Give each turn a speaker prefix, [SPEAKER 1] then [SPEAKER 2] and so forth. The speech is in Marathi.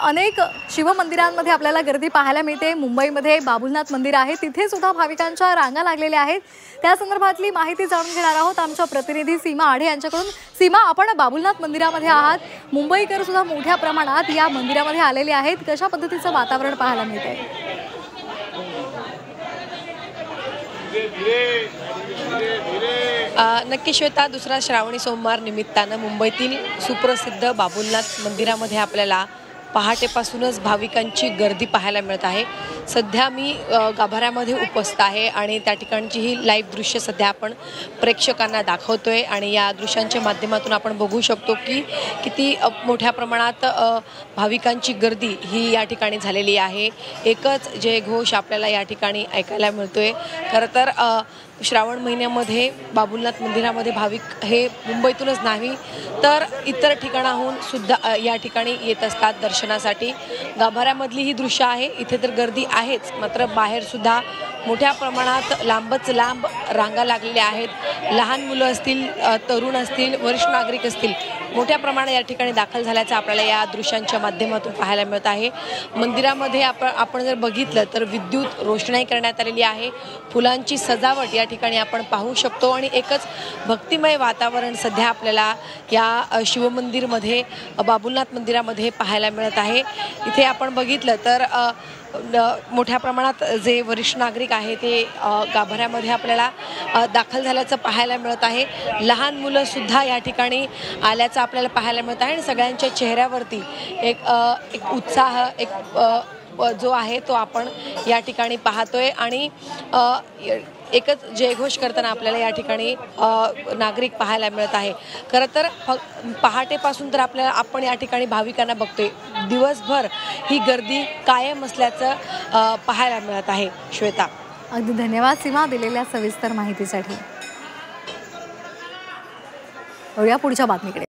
[SPEAKER 1] अनेक शिवमंदिरांमध्ये आपल्याला गर्दी पाहायला मिळते। मुंबईमध्ये बाबुलनाथ मंदिर आहे, तिथे सुद्धा भाविकांच्या रांगा लागलेल्या आहेत। त्या संदर्भातली माहिती जाणून घेणार आहोत आमच्या प्रतिनिधी सीमा आढे यांच्याकडून। सीमा, आपण बाबुलनाथ मंदिरामध्ये आहात, मुंबईकर सुद्धा मोठ्या प्रमाणात या मंदिरामध्ये आलेले आहेत, कशा पद्धतीचं वातावरण पाहायला मिळतंय?
[SPEAKER 2] नक्की श्वेता, दुसरा श्रावणी सोमवार निमित्तानं मुंबईतील सुप्रसिद्ध बाबुलनाथ मंदिरामध्ये आपल्याला पहाटेपासूनच भाविकांची गर्दी पाहायला मिळत आहे। सध्या मी गाभाऱ्यामध्ये उपस्थित आहे आणि त्या ठिकाणची ही लाईव्ह दृश्य सध्या आपण प्रेक्षकांना दाखवतोय आणि या दृश्यांच्या माध्यमातून आपण बघू शकतो की किती मोठ्या प्रमाणात भाविकांची गर्दी ही या ठिकाणी झालेली आहे। एकच जयघोष आपल्याला या ठिकाणी ऐकायला मिळतोय। खरं तर श्रावण महिन्यामध्ये बाबुलनाथ मंदिरामध्ये भाविक हे मुंबईतूनच नाही तर इतर ठिकाणाहून सुद्धा या ठिकाणी येत असतात दर्शनासाठी। गाभाऱ्यामधली ही दृश्य आहे, इथे तर गर्दी आहेच, मात्र बाहेर सुद्धा मोठ्या प्रमाणात लांबच लांब रांगा लागलेल्या आहेत। लहान मुलं असतील, तरुण असतील, वरिष्ठ नागरिक असतील, मोठ्या प्रमाणात या ठिकाणी दाखल झाल्याचं आपल्याला या दृश्यांच्या माध्यमातून पाहायला मिळत आहे। मंदिरामध्ये आपण जर बघितलं तर विद्युत रोषणाई करण्यात आलेली आहे, फुलांची सजावट या ठिकाणी आपण पाहू शकतो आणि एकच भक्तिमय वातावरण सध्या आपल्याला या शिवमंदिरमध्ये बाबुलनाथ मंदिरामध्ये पाहायला मिळत आहे। इथे आपण बघितलं तर मोठ्या प्रमाणात जे वरिष्ठ नागरिक आहे ते गाभाऱ्यामध्ये आपल्याला दाखल झाल्याचं पाहायला मिळत आहे। लहान मुलं सुद्धा या ठिकाणी आल्याचं आपल्याला पाहायला मिळत आहे आणि सगळ्यांच्या चेहऱ्यावरती एक उत्साह जो आहे तो आपण या ठिकाणी पाहतोय आणि एकच जयघोष करताना आपल्याला या ठिकाणी नागरिक पाहायला मिळत आहे। खरं तर पहाटेपासून तर आपण या ठिकाणी भाविकांना बघतोय, दिवसभर ही गर्दी कायम असल्याचं पाहायला मिळत आहे। श्वेता,
[SPEAKER 1] अगदी धन्यवाद सीमा दिलेल्या सविस्तर माहितीसाठी। पुढच्या बातमीकडे